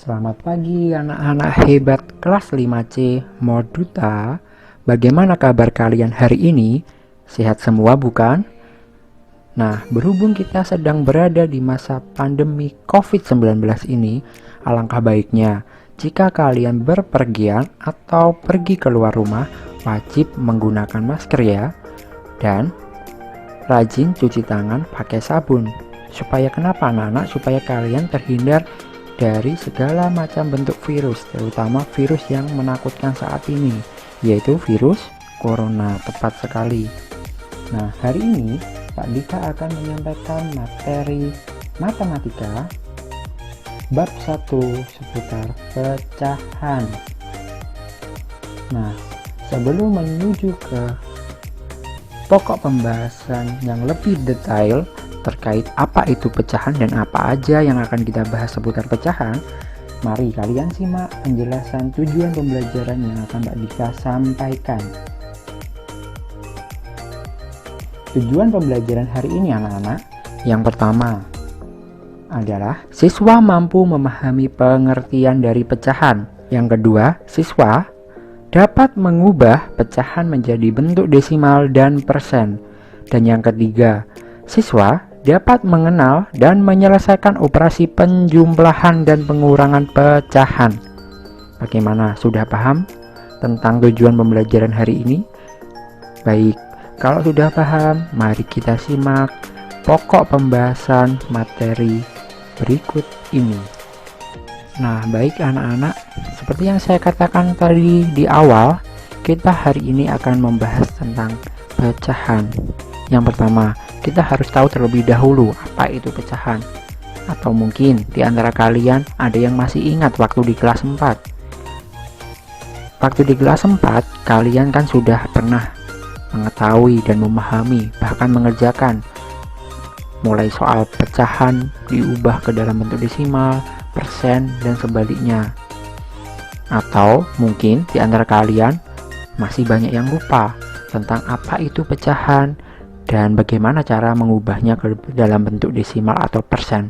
Selamat pagi anak-anak hebat kelas 5C Moduta. Bagaimana kabar kalian hari ini? Sehat semua bukan? Nah, berhubung kita sedang berada di masa pandemi COVID-19 ini, alangkah baiknya jika kalian berpergian atau pergi keluar rumah, wajib menggunakan masker ya. Dan rajin cuci tangan pakai sabun. Supaya kenapa anak-anak? Supaya kalian terhindar dari segala macam bentuk virus, terutama virus yang menakutkan saat ini, yaitu virus corona, tepat sekali. Nah, hari ini Pak Dika akan menyampaikan materi matematika bab 1 seputar pecahan. Nah, sebelum menuju ke pokok pembahasan yang lebih detail terkait apa itu pecahan dan apa aja yang akan kita bahas seputar pecahan, mari kalian simak penjelasan tujuan pembelajaran yang akan Mbak Dika sampaikan. Tujuan pembelajaran hari ini anak-anak, yang pertama adalah siswa mampu memahami pengertian dari pecahan. Yang kedua, siswa dapat mengubah pecahan menjadi bentuk desimal dan persen. Dan yang ketiga, siswa dapat mengenal dan menyelesaikan operasi penjumlahan dan pengurangan pecahan. Bagaimana? Sudah paham tentang tujuan pembelajaran hari ini? Baik, kalau sudah paham, mari kita simak pokok pembahasan materi berikut ini. Nah, baik anak-anak, seperti yang saya katakan tadi di awal, kita hari ini akan membahas tentang pecahan. Yang pertama, kita harus tahu terlebih dahulu apa itu pecahan. Atau mungkin di antara kalian ada yang masih ingat waktu di kelas 4. Waktu di kelas 4, kalian kan sudah pernah mengetahui dan memahami, bahkan mengerjakan mulai soal pecahan diubah ke dalam bentuk desimal, persen, dan sebaliknya. Atau mungkin di antara kalian masih banyak yang lupa tentang apa itu pecahan dan bagaimana cara mengubahnya ke dalam bentuk desimal atau persen.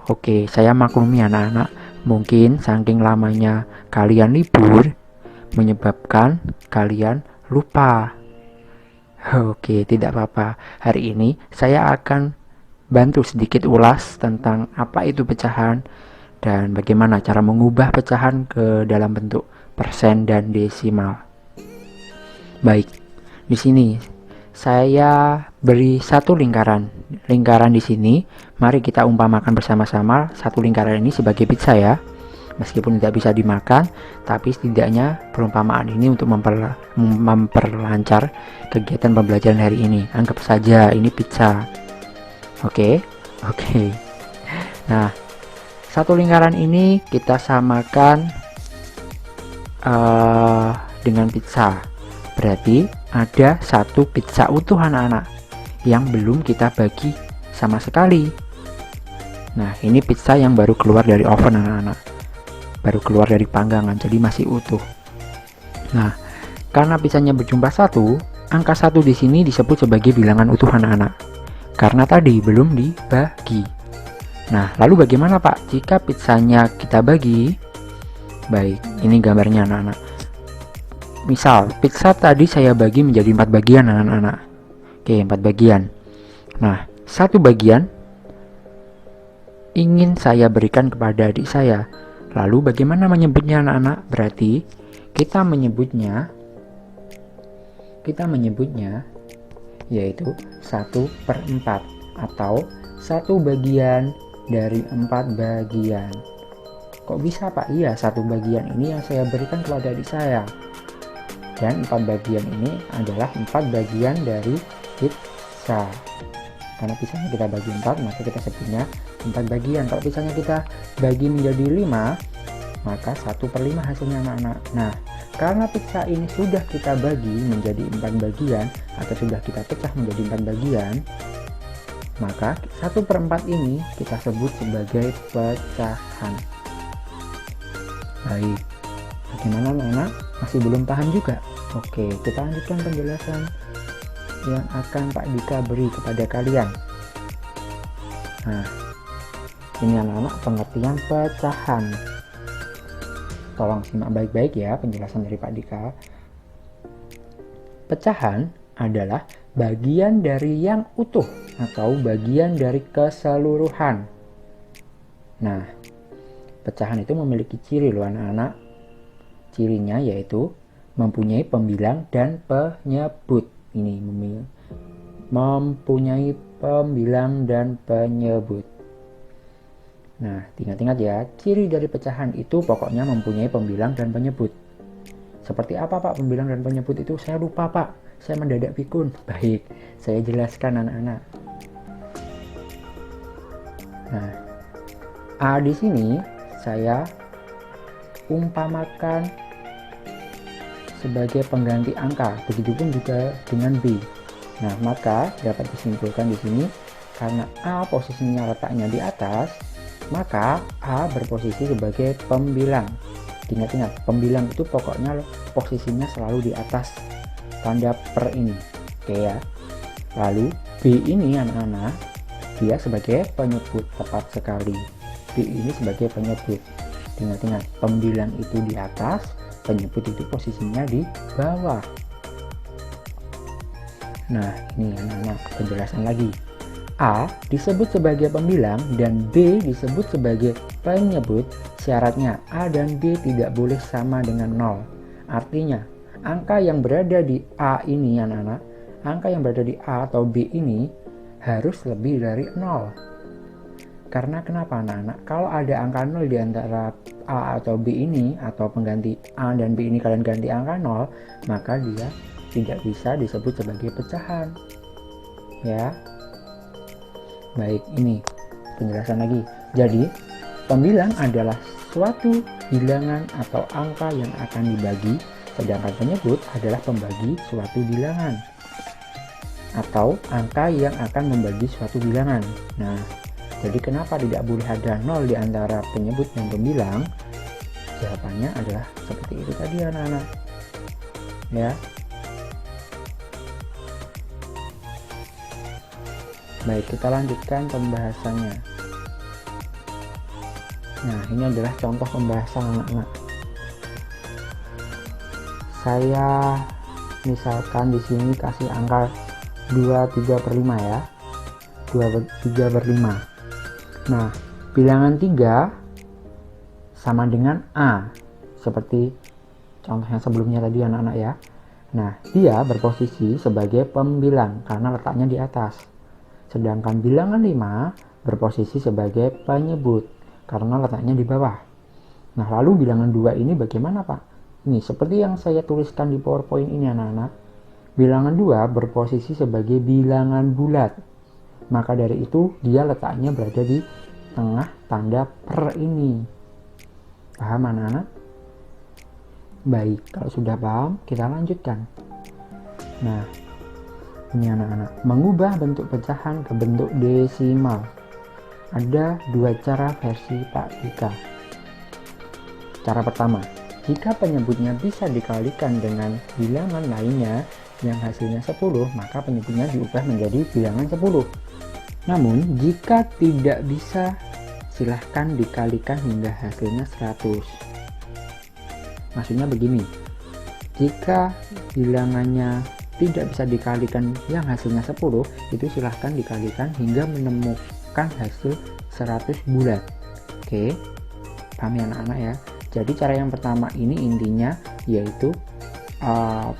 Oke, saya maklumi anak-anak, mungkin saking lamanya kalian libur menyebabkan kalian lupa. Oke, tidak apa-apa. Hari ini saya akan bantu sedikit ulas tentang apa itu pecahan dan bagaimana cara mengubah pecahan ke dalam bentuk persen dan desimal. Baik, di sini saya beri satu lingkaran. Lingkaran di sini, mari kita umpamakan bersama-sama satu lingkaran ini sebagai pizza ya. Meskipun tidak bisa dimakan, tapi setidaknya perumpamaan ini untuk memperlancar kegiatan pembelajaran hari ini. Anggap saja ini pizza. Oke. Nah, satu lingkaran ini kita samakan dengan pizza. Berarti ada satu pizza utuh anak-anak yang belum kita bagi sama sekali. Nah, ini pizza yang baru keluar dari oven anak-anak, baru keluar dari panggangan, jadi masih utuh. Nah, karena pizzanya berjumlah 1, angka 1 di sini disebut sebagai bilangan utuh anak-anak, karena tadi belum dibagi. Nah, lalu bagaimana Pak jika pizzanya kita bagi? Baik, ini gambarnya anak-anak. Misal, pizza tadi saya bagi menjadi 4 bagian anak-anak. Oke, 4 bagian. Nah, satu bagian ingin saya berikan kepada adik saya. Lalu bagaimana menyebutnya anak-anak? Berarti kita menyebutnya yaitu 1/4 atau 1 bagian dari 4 bagian. Kok bisa Pak? Iya, 1 bagian ini yang saya berikan kepada adik saya. Dan 4 bagian ini adalah 4 bagian dari pizza. Karena pizzanya kita bagi 4, maka kita sebutnya 4 bagian. Kalau pizzanya kita bagi menjadi 5, maka 1/5 hasilnya anak-anak. Nah, karena pizza ini sudah kita bagi menjadi 4 bagian atau sudah kita pecah menjadi 4 bagian, maka 1/4 ini kita sebut sebagai pecahan. Baik, bagaimana anak-anak? Masih belum paham juga? Oke, kita lanjutkan penjelasan yang akan Pak Dika beri kepada kalian. Nah, Ini anak-anak pengertian pecahan. Tolong simak baik-baik ya penjelasan dari Pak Dika. Pecahan adalah bagian dari yang utuh atau bagian dari keseluruhan. Nah, pecahan itu memiliki ciri loh anak-anak. Cirinya yaitu mempunyai pembilang dan penyebut. Ini mempunyai pembilang dan penyebut. Nah, ingat-ingat ya, ciri dari pecahan itu pokoknya mempunyai pembilang dan penyebut. Seperti apa Pak pembilang dan penyebut itu? Saya lupa Pak, saya mendadak pikun. Baik, saya jelaskan anak-anak. Nah, A di sini saya umpamakan sebagai pengganti angka, begitupun juga dengan B. Nah, maka dapat disimpulkan di sini karena A posisinya letaknya di atas, maka A berposisi sebagai pembilang. Ingat-ingat, pembilang itu pokoknya posisinya selalu di atas tanda per ini. Oke ya. Lalu B ini anak-anak, dia sebagai penyebut, tepat sekali. B ini sebagai penyebut. Ingat-ingat, pembilang itu di atas, penyebut itu posisinya di bawah. Nah, ini anak-anak penjelasan lagi. A disebut sebagai pembilang dan B disebut sebagai penyebut. Syaratnya A dan B tidak boleh sama dengan 0. Artinya, angka yang berada di A ini anak-anak, angka yang berada di A atau B ini harus lebih dari 0. Karena kenapa anak-anak? Kalau ada angka 0 di antara A atau B ini, atau pengganti A dan B ini kalian ganti angka 0, maka dia tidak bisa disebut sebagai pecahan. Ya. Baik, ini penjelasan lagi. Jadi, pembilang adalah suatu bilangan atau angka yang akan dibagi, sedangkan penyebut adalah pembagi suatu bilangan atau angka yang akan membagi suatu bilangan. Nah, jadi kenapa tidak boleh ada 0 di antara penyebut dan pembilang? Jawabannya adalah seperti itu tadi anak-anak. Ya. Baik, kita lanjutkan pembahasannya. Nah, ini adalah contoh pembahasan anak-anak. Saya misalkan di sini kasih angka 23/5 ya. 23/5. Nah, bilangan 3 sama dengan A. Seperti contoh yang sebelumnya tadi anak-anak ya. Nah, dia berposisi sebagai pembilang karena letaknya di atas. Sedangkan bilangan 5 berposisi sebagai penyebut karena letaknya di bawah. Nah, lalu bilangan 2 ini bagaimana Pak? Ini seperti yang saya tuliskan di PowerPoint ini anak-anak. Bilangan 2 berposisi sebagai bilangan bulat. Maka dari itu dia letaknya berada di tengah tanda per ini. Paham anak-anak? Baik, kalau sudah paham kita lanjutkan. Nah, ini anak-anak, mengubah bentuk pecahan ke bentuk desimal. Ada dua cara versi Pak Dika. Cara pertama, jika penyebutnya bisa dikalikan dengan bilangan lainnya yang hasilnya 10, maka penyebutnya diubah menjadi bilangan 10. Namun, jika tidak bisa, silahkan dikalikan hingga hasilnya 100. Maksudnya begini, jika bilangannya tidak bisa dikalikan yang hasilnya 10, itu silahkan dikalikan hingga menemukan hasil 100 bulat. Oke, paham ya anak-anak ya. Jadi cara yang pertama ini intinya yaitu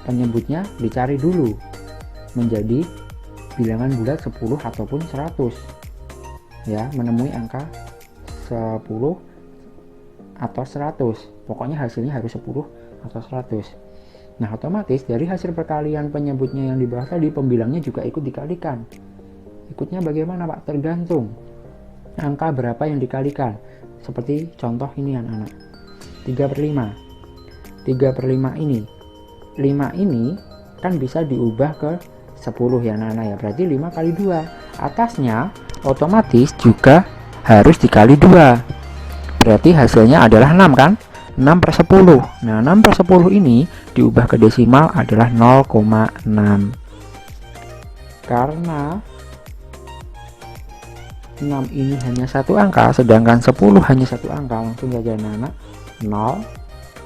penyebutnya dicari dulu menjadi bilangan bulat 10 ataupun 100 ya, menemui angka 10 atau 100, pokoknya hasilnya harus 10 atau 100. Nah, otomatis dari hasil perkalian penyebutnya yang di bawah tadi, pembilangnya juga ikut dikalikan. Ikutnya bagaimana Pak? Tergantung angka berapa yang dikalikan. Seperti contoh ini anak-anak, 3/5. 3/5 ini, 5 ini kan bisa diubah ke 10 ya anak-anak ya, berarti 5 kali 2. Atasnya otomatis juga harus dikali 2, berarti hasilnya adalah 6 kan? 6/10. Nah, 6/10 ini diubah ke desimal adalah 0,6. Karena 6 ini hanya satu angka, sedangkan 10 hanya satu angka. Langsung saja anak-anak, 0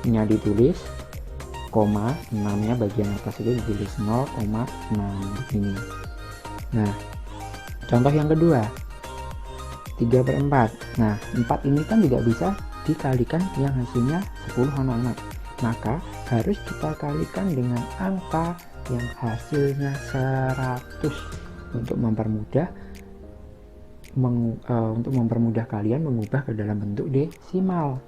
nya ditulis, koma 6 nya bagian atas itu ditulis 0,6 begini. Nah, contoh yang kedua, 3/4. Nah, 4 ini kan tidak bisa dikalikan yang hasilnya 10 anak-anak, maka harus kita kalikan dengan angka yang hasilnya 100 untuk mempermudah kalian mengubah ke dalam bentuk desimal.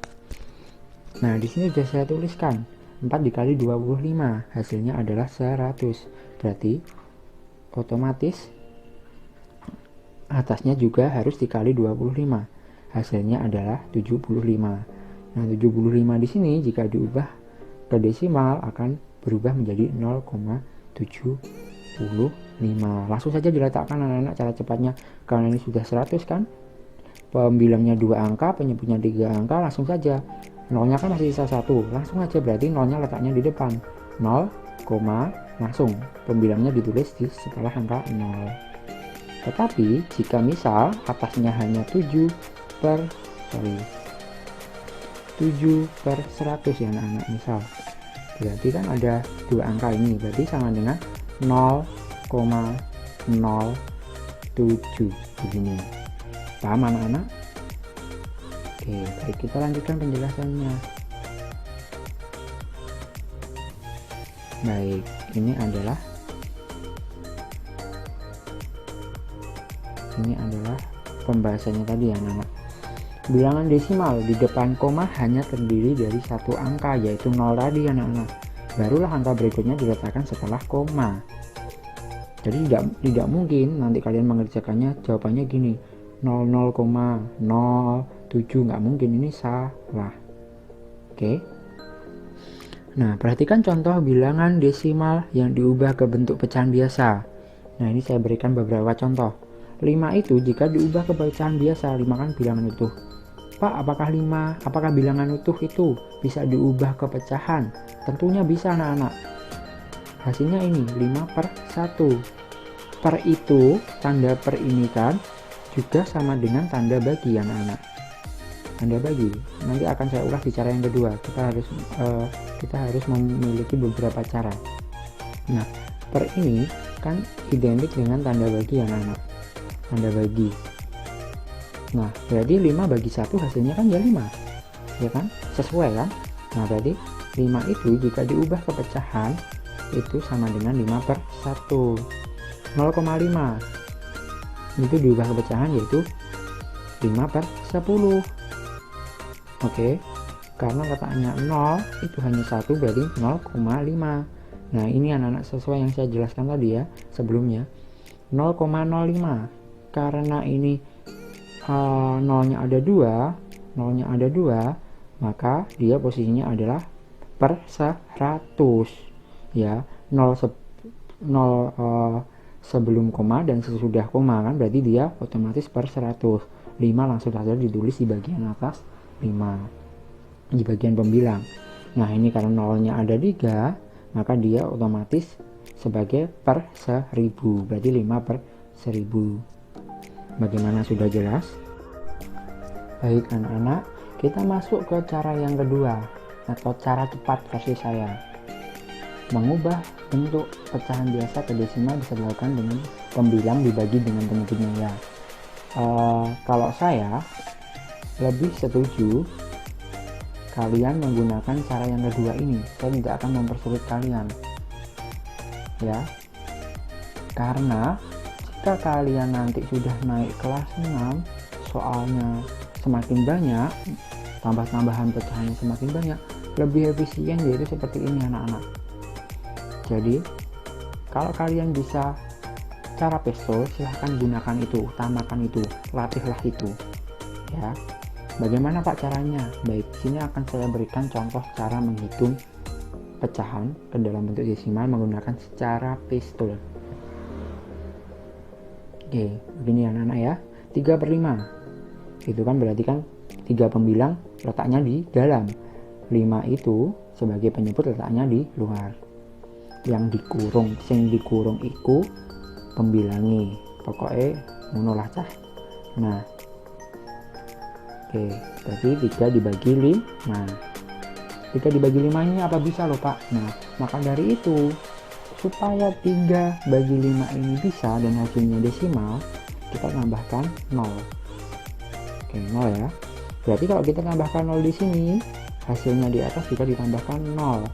Nah, di sini sudah saya tuliskan 4 dikali 25 hasilnya adalah 100. Berarti otomatis atasnya juga harus dikali 25. Hasilnya adalah 75. Nah, 75 di sini jika diubah ke desimal akan berubah menjadi 0,75. Langsung saja diletakkan anak-anak cara cepatnya, karena ini sudah 100 kan. Pembilangnya 2 angka, penyebutnya 3 angka, langsung saja. Nolnya kan masih sisa 1, langsung aja berarti nolnya letaknya di depan. 0, langsung pembilangnya ditulis di setelah angka 0. Tetapi jika misal atasnya hanya 7/100 ya anak-anak, misal berarti kan ada 2 angka ini, berarti sama dengan 0,07 begini. Paham anak-anak? Oke, baik, kita lanjutkan penjelasannya. Baik, ini adalah pembahasannya tadi ya anak-anak. Bilangan desimal di depan koma hanya terdiri dari satu angka, yaitu 0 tadi anak-anak. Barulah angka berikutnya diletakkan setelah koma. Jadi tidak mungkin nanti kalian mengerjakannya jawabannya gini, 00,07, nggak mungkin, ini salah. Oke. Nah, perhatikan contoh bilangan desimal yang diubah ke bentuk pecahan biasa. Nah, ini saya berikan beberapa contoh. 5 itu jika diubah ke pecahan biasa, 5 kan bilangan utuh. Pak, apakah bilangan utuh itu bisa diubah ke pecahan? Tentunya bisa anak-anak. Hasilnya ini 5/1. Per itu, tanda per ini kan juga sama dengan tanda bagi anak-anak. Tanda bagi nanti akan saya ulas di cara yang kedua. Kita harus memiliki beberapa cara. Nah, per ini kan identik dengan tanda bagi anak-anak. Tanda bagi. Nah, berarti 5 bagi 1 hasilnya kan ya 5. Ya kan? Sesuai kan? Nah, berarti 5 itu jika diubah ke pecahan itu sama dengan 5/1. 0,5 itu diubah ke pecahan yaitu 5/10. Oke, karena letaknya 0 itu hanya 1 berarti 0,5. Nah, ini anak-anak sesuai yang saya jelaskan tadi ya sebelumnya, 0,05. Karena ini nolnya ada 2, maka dia posisinya adalah per 100 ya. 0 sebelum koma dan sesudah koma kan, berarti dia otomatis per 100. 5 langsung saja ditulis di bagian atas 5 di bagian pembilang. Nah, ini karena nolnya ada 3, maka dia otomatis sebagai per 1000, berarti 5/1000. Bagaimana, sudah jelas? Baik anak-anak, kita masuk ke cara yang kedua atau cara cepat versi saya. Mengubah bentuk pecahan biasa ke desimal bisa dilakukan dengan pembilang dibagi dengan penyebutnya ya. Kalau saya lebih setuju kalian menggunakan cara yang kedua ini. Saya tidak akan mempersulit kalian ya, karena jika kalian nanti sudah naik kelas 6, soalnya semakin banyak, tambahan pecahannya semakin banyak, lebih efisien yaitu seperti ini anak-anak. Jadi kalau kalian bisa cara pistol, silahkan gunakan itu, utamakan itu, latihlah itu ya. Bagaimana Pak caranya? Baik, sini akan saya berikan contoh cara menghitung pecahan ke dalam bentuk desimal menggunakan cara pistol. Oke, begini anak-anak ya. 3/5 itu kan berarti kan 3 pembilang letaknya di dalam, 5 itu sebagai penyebut letaknya di luar. Yang dikurung iku pembilangi, pokoknya ngono lah cah. Nah, oke, berarti 3 dibagi 5. 3 dibagi 5 ini apa bisa loh Pak? Nah, maka dari itu, supaya 3 bagi 5 ini bisa dan hasilnya desimal, kita tambahkan 0. Oke, 0 ya. Berarti kalau kita tambahkan 0 di sini, hasilnya di atas juga ditambahkan 0.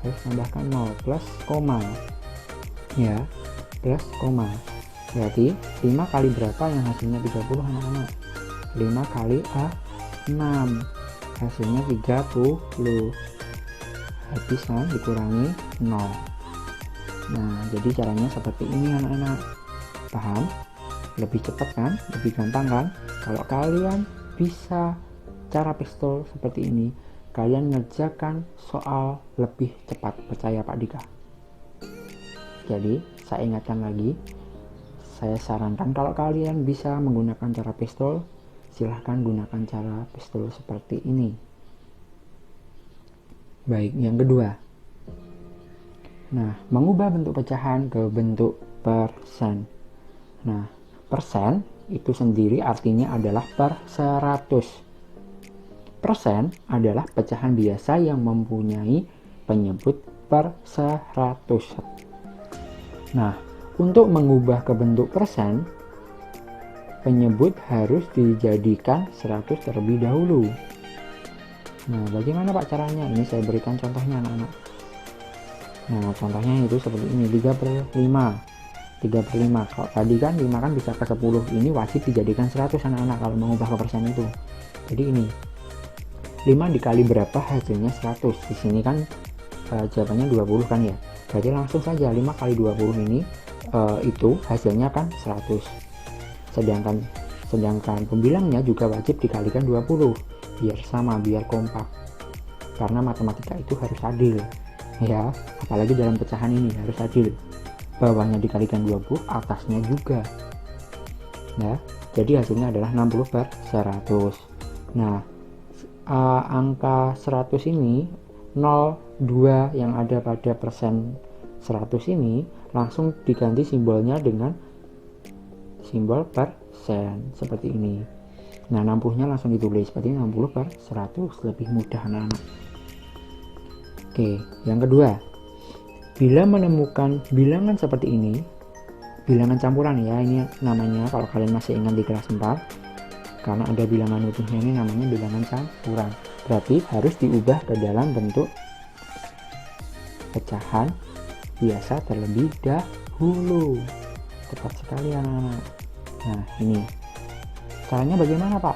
Harus tambahkan 0 plus koma. Ya, plus koma. Berarti 5 kali berapa yang hasilnya 30 anak-anak? 5 kali A6. Hasilnya 30. Habis kan dikurangi 0. Nah, jadi caranya seperti ini anak-anak. Paham? Lebih cepat kan? Lebih gampang kan? Kalau kalian bisa cara pistol seperti ini, kalian ngerjakan soal lebih cepat, percaya Pak Dika. Jadi, saya ingatkan lagi, saya sarankan kalau kalian bisa menggunakan cara pistol, silahkan gunakan cara pistol seperti ini. Baik, yang kedua. Nah, mengubah bentuk pecahan ke bentuk persen. Nah, persen itu sendiri artinya adalah per 100. Persen adalah pecahan biasa yang mempunyai penyebut per 100. Nah, untuk mengubah ke bentuk persen, penyebut harus dijadikan 100 terlebih dahulu. Nah, bagaimana Pak caranya? Ini saya berikan contohnya anak-anak. Nah, contohnya itu seperti ini, 3/5. 3/5. Kalau tadi kan 5 kan bisa ke 10. Ini wajib dijadikan 100 anak-anak kalau mengubah ke persen itu. Jadi ini 5 dikali berapa hasilnya 100. Di sini kan jawabannya 20 kan ya. Berarti langsung saja 5 kali 20 ini itu hasilnya kan 100. Sedangkan pembilangnya juga wajib dikalikan 20 biar sama, biar kompak. Karena matematika itu harus adil. Ya, apalagi dalam pecahan ini harus adil. Bawahnya dikalikan 20, atasnya juga. Ya, jadi hasilnya adalah 60/100. Nah, angka 100 ini 0,2 yang ada pada persen 100 ini langsung diganti simbolnya dengan simbol persen seperti ini. Nah, 60-nya langsung ditulis seperti 60/100, lebih mudah anak-anak. Oke, yang kedua, bila menemukan bilangan seperti ini, bilangan campuran ya, ini namanya kalau kalian masih ingat di kelas 4, karena ada bilangan utuhnya ini namanya bilangan campuran. Berarti harus diubah ke dalam bentuk pecahan biasa terlebih dahulu. Tepat sekali anak-anak. Nah, ini caranya bagaimana Pak?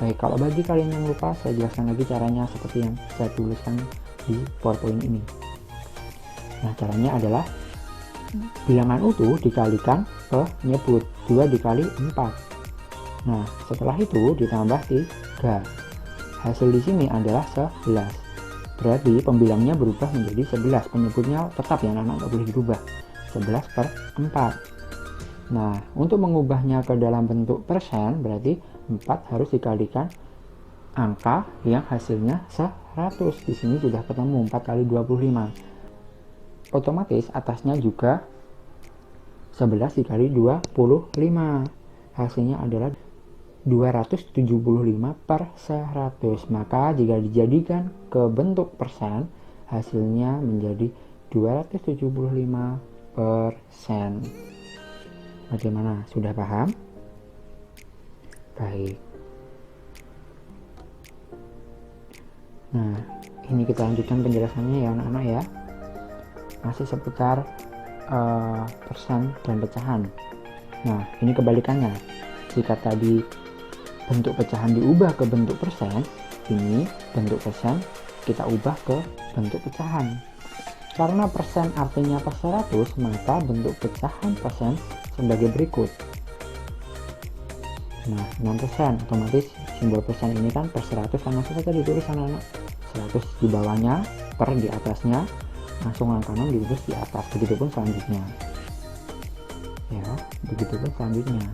Baik, kalau bagi kalian yang lupa, saya jelaskan lagi caranya seperti yang saya tuliskan di PowerPoint ini. Nah, caranya adalah bilangan utuh dikalikan penyebut, 2 dikali 4. Nah, setelah itu ditambah 3. Hasil di sini adalah 11. Berarti pembilangnya berubah menjadi 11. Penyebutnya tetap ya anak-anak, nggak boleh dirubah. 11/4. Nah, untuk mengubahnya ke dalam bentuk persen, berarti 4 harus dikalikan angka yang hasilnya 100. Di sini sudah ketemu 4 kali 25. Otomatis atasnya juga 11 dikali 25. Hasilnya adalah 275/100. Maka jika dijadikan ke bentuk persen, hasilnya menjadi 275%. Bagaimana? Sudah paham? Baik. Nah, ini kita lanjutkan penjelasannya ya anak-anak ya. Masih seputar persen dan pecahan. Nah, ini kebalikannya. Jika tadi bentuk pecahan diubah ke bentuk persen, ini bentuk persen kita ubah ke bentuk pecahan. Karena persen artinya per 100, maka bentuk pecahan persen sebagai berikut. Nah, 6%, otomatis simbol persen ini kan per 100, langsung saja ditulis anak-anak. 100 di bawahnya, per di atasnya, langsung angka 6 ditulis di atas. Begitupun selanjutnya. Ya, begitupun selanjutnya.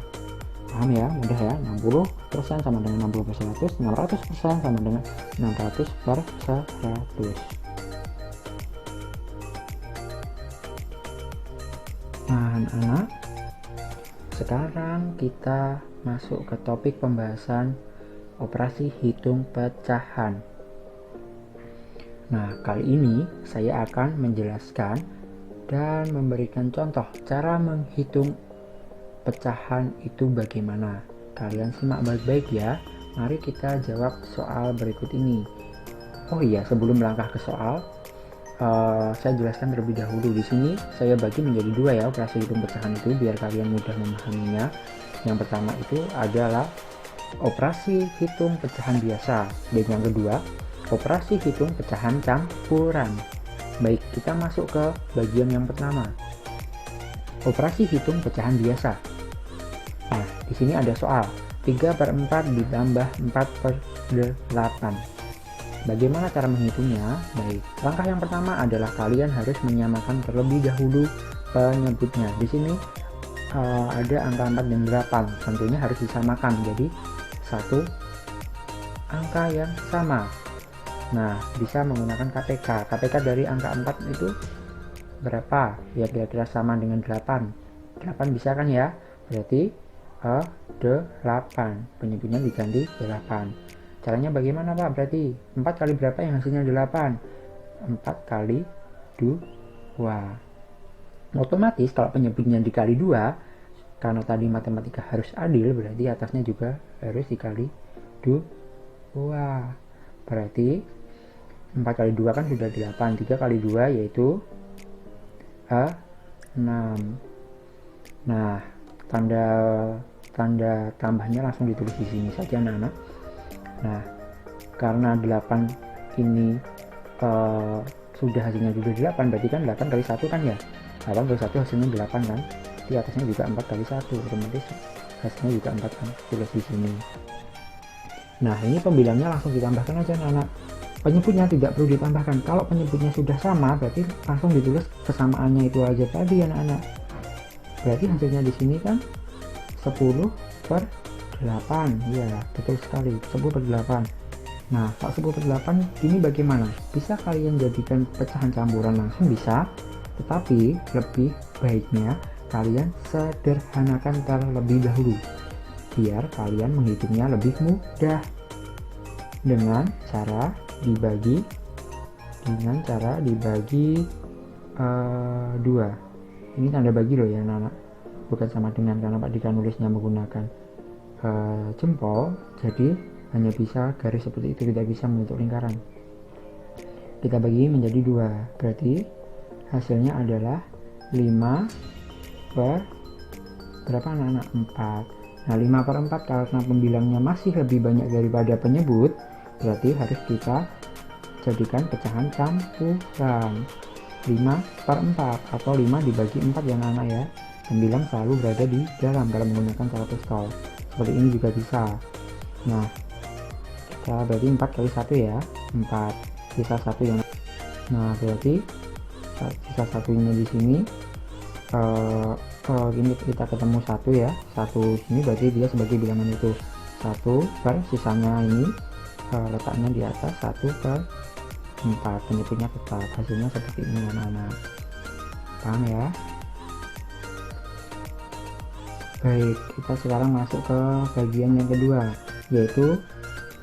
Paham ya? Mudah ya? 60% sama dengan 60/100, 600% sama dengan 600/100. Nah, anak-anak, sekarang kita masuk ke topik pembahasan operasi hitung pecahan. Nah, kali ini saya akan menjelaskan dan memberikan contoh cara menghitung pecahan itu bagaimana. Kalian simak baik-baik ya. Mari kita jawab soal berikut ini. Oh iya, sebelum melangkah ke soal, saya jelaskan terlebih dahulu. Di sini saya bagi menjadi dua ya operasi hitung pecahan itu biar kalian mudah memahaminya. Yang pertama itu adalah operasi hitung pecahan biasa, dan yang kedua operasi hitung pecahan campuran. Baik, kita masuk ke bagian yang pertama. Operasi hitung pecahan biasa. Nah, di sini ada soal 3/4 ditambah 4/8. Bagaimana cara menghitungnya? Baik, langkah yang pertama adalah kalian harus menyamakan terlebih dahulu penyebutnya. Di sini ada angka 4 dan 8, tentunya harus disamakan. Jadi satu angka yang sama. Nah, bisa menggunakan KPK. KPK dari angka 4 itu berapa? Ya kira-kira sama dengan 8. 8 bisa kan ya? Berarti 8. Penyebutnya diganti 8. Caranya bagaimana Pak? Berarti 4 kali berapa yang hasilnya 8? 4 kali 2. Otomatis kalau penyebutnya dikali 2, karena tadi matematika harus adil, berarti atasnya juga harus dikali 2. Berarti 4 kali 2 kan sudah 8. 3 kali 2 yaitu 6. Nah, tanda tambahnya langsung ditulis di sini saja anak-anak. Nah, karena 8 ini sudah hasilnya juga 8, berarti kan 8 kali 1 kan ya. 8 kali 1 hasilnya 8 kan. Di atasnya juga 4 kali 1, otomatis hasilnya juga 4 kan, tulis di sini. Nah, ini pembilangnya langsung ditambahkan aja anak-anak. Penyebutnya tidak perlu ditambahkan. Kalau penyebutnya sudah sama, berarti langsung ditulis kesamaannya itu aja tadi anak-anak. Berarti hasilnya di sini kan 10/8. Ya, betul sekali, 10/8. Nah, kalau 10/8 ini bagaimana? Bisa kalian jadikan pecahan campuran langsung bisa, tetapi lebih baiknya kalian sederhanakan terlebih dahulu biar kalian menghitungnya lebih mudah dengan cara dibagi 2. Ini tanda bagi loh ya anak-anak, bukan sama dengan karena Pak Dika nulisnya menggunakan jempol, jadi hanya bisa garis seperti itu, tidak bisa membentuk lingkaran. Kita bagi menjadi 2, berarti hasilnya adalah 5 per berapa anak-anak? 4. Nah, 5/4 karena pembilangnya masih lebih banyak daripada penyebut, berarti harus kita jadikan pecahan campuran. 5/4 atau 5 dibagi 4 ya anak-anak ya. Pembilang selalu berada di dalam kalau menggunakan cara pistol. Seperti ini juga bisa. Nah, kita berarti 4 kali 1 ya, 4. Sisa 1 yang. Nah, berarti sisa satunya di sini ini kita ketemu 1 ya. 1 sini berarti dia sebagai bilangan itu 1 per sisanya ini letaknya di atas 1/4. Penyebutnya tetap, hasilnya seperti ini anak-anak. Paham ya? Baik, kita sekarang masuk ke bagian yang kedua, yaitu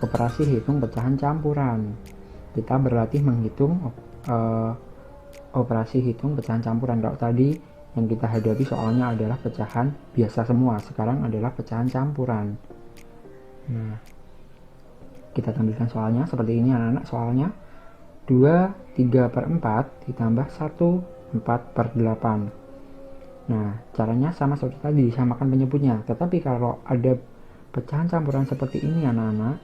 operasi hitung pecahan campuran. Kita berlatih menghitung operasi hitung pecahan campuran. Kalau tadi yang kita hadapi soalnya adalah pecahan biasa semua, sekarang adalah pecahan campuran. Nah, kita tampilkan soalnya seperti ini anak-anak. Soalnya 3/4 ditambah 4/8. Nah, caranya sama seperti tadi, disamakan penyebutnya. Tetapi kalau ada pecahan campuran seperti ini anak-anak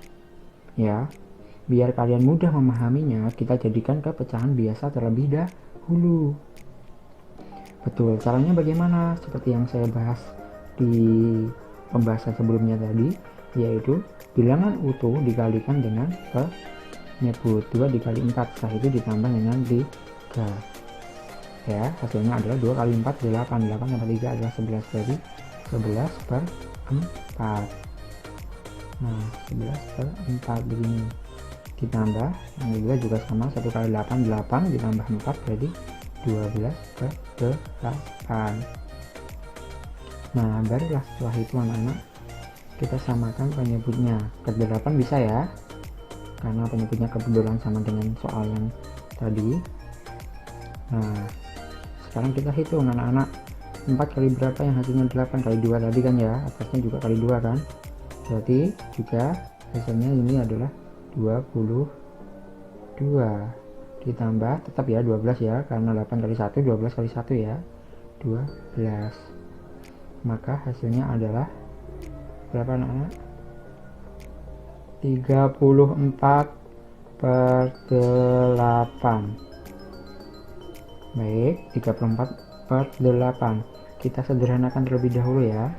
ya, biar kalian mudah memahaminya, kita jadikan ke pecahan biasa terlebih dahulu. Betul, caranya bagaimana? Seperti yang saya bahas di pembahasan sebelumnya tadi, yaitu bilangan utuh dikalikan dengan penyebut. 2 dikali 4, setelah itu ditambah dengan 3 ya, hasilnya adalah 2 kali 4 8. 8 tambah 3 adalah 11, berarti 11/4. Nah, 11/4 begini. Ditambah yang kedua juga sama, 1 kali 8 8 ditambah 4 berarti 12/8. Nah, barulah setelah itu anak-anak kita samakan penyebutnya. Ke 8 bisa ya, karena penyebutnya kebetulan sama dengan soal yang tadi. Nah, sekarang kita hitung anak-anak, 4 kali berapa yang hasilnya 8 kali 2 tadi kan ya, atasnya juga kali 2 kan, berarti juga hasilnya ini adalah 22 ditambah tetap ya 12 ya, karena 8 kali 1 12 kali 1 ya, 12. Maka hasilnya adalah berapa anak-anak? 34 per 8. Baik, 34 per 8 kita sederhanakan terlebih dahulu ya,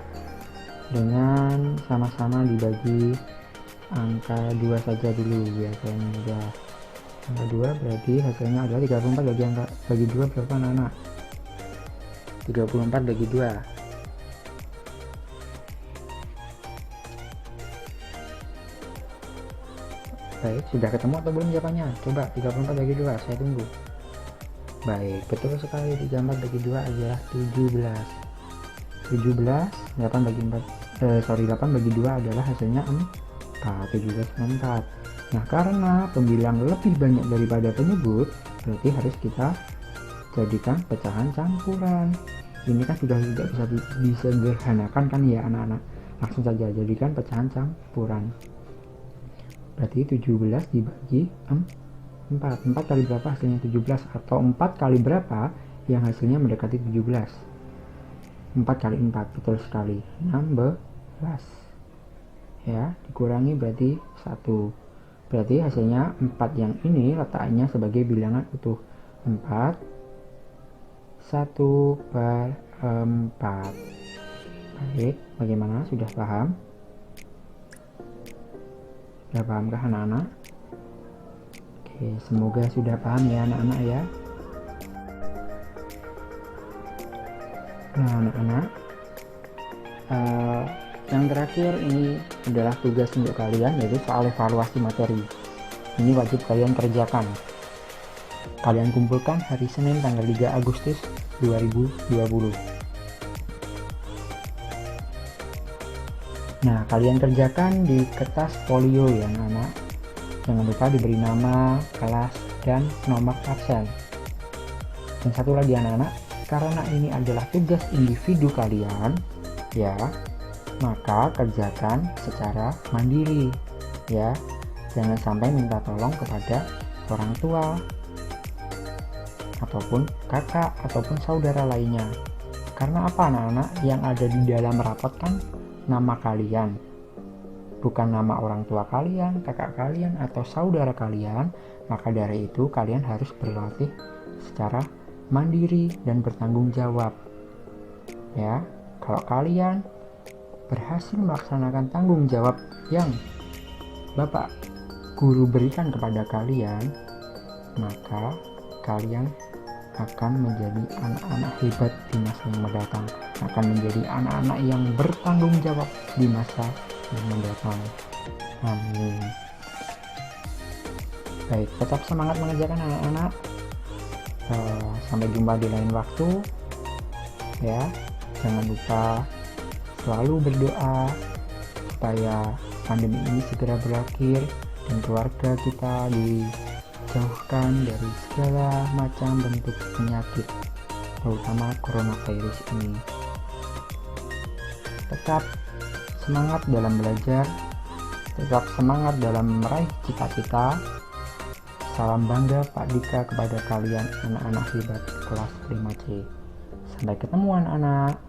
dengan sama-sama dibagi angka 2 saja dulu biar kalian mudah. Angka 2 berarti hasilnya adalah 34 bagi 2 berapa anak-anak? 34 bagi 2. Baik, sudah ketemu atau belum jawabannya? Coba 34 bagi 2, saya tunggu. Baik, betul sekali, 34 bagi 2 adalah 17. 8 bagi 8 bagi 2 adalah hasilnya 4. 17 4. Nah, karena pembilang lebih banyak daripada penyebut, berarti harus kita jadikan pecahan campuran. Ini kan sudah tidak bisa disederhanakan kan ya anak-anak. Langsung saja jadikan pecahan campuran. Berarti 17 dibagi 4 kali berapa hasilnya 17, atau 4 kali berapa yang hasilnya mendekati 17? 4 kali 4, betul sekali, 16 ya, dikurangi berarti 1, berarti hasilnya 4 yang ini letaknya sebagai bilangan utuh, 4 1 per 4. Baik, bagaimana, sudah paham? Sudah pahamkah anak-anak? Oke, semoga sudah paham ya anak-anak ya. Nah anak-anak, yang terakhir ini adalah tugas untuk kalian, yaitu soal evaluasi materi. Ini wajib kalian kerjakan. Kalian kumpulkan hari Senin tanggal 3 Agustus 2020. Nah, kalian kerjakan di kertas folio ya anak-anak. Jangan lupa diberi nama, kelas, dan nomor absen. Dan satu lagi anak-anak, karena ini adalah tugas individu kalian ya, maka kerjakan secara mandiri ya. Jangan sampai minta tolong kepada orang tua ataupun kakak ataupun saudara lainnya. Karena apa anak-anak? Yang ada di dalam rapot kan nama kalian, bukan nama orang tua kalian, kakak kalian, atau saudara kalian. Maka dari itu kalian harus berlatih secara mandiri dan bertanggung jawab ya. Kalau kalian berhasil melaksanakan tanggung jawab yang Bapak Guru berikan kepada kalian, maka kalian akan menjadi anak-anak hebat di masa yang mendatang, akan menjadi anak-anak yang bertanggung jawab di masa yang mendatang. Amin. Baik, tetap semangat mengerjakan anak-anak. Sampai jumpa di lain waktu ya. Jangan lupa selalu berdoa supaya pandemi ini segera berakhir dan keluarga kita dijauhkan dari segala macam bentuk penyakit, terutama coronavirus ini. Tetap semangat dalam belajar, tetap semangat dalam meraih cita-cita. Salam bangga Pak Dika kepada kalian anak-anak hebat kelas 5C. Sampai ketemu anak-anak.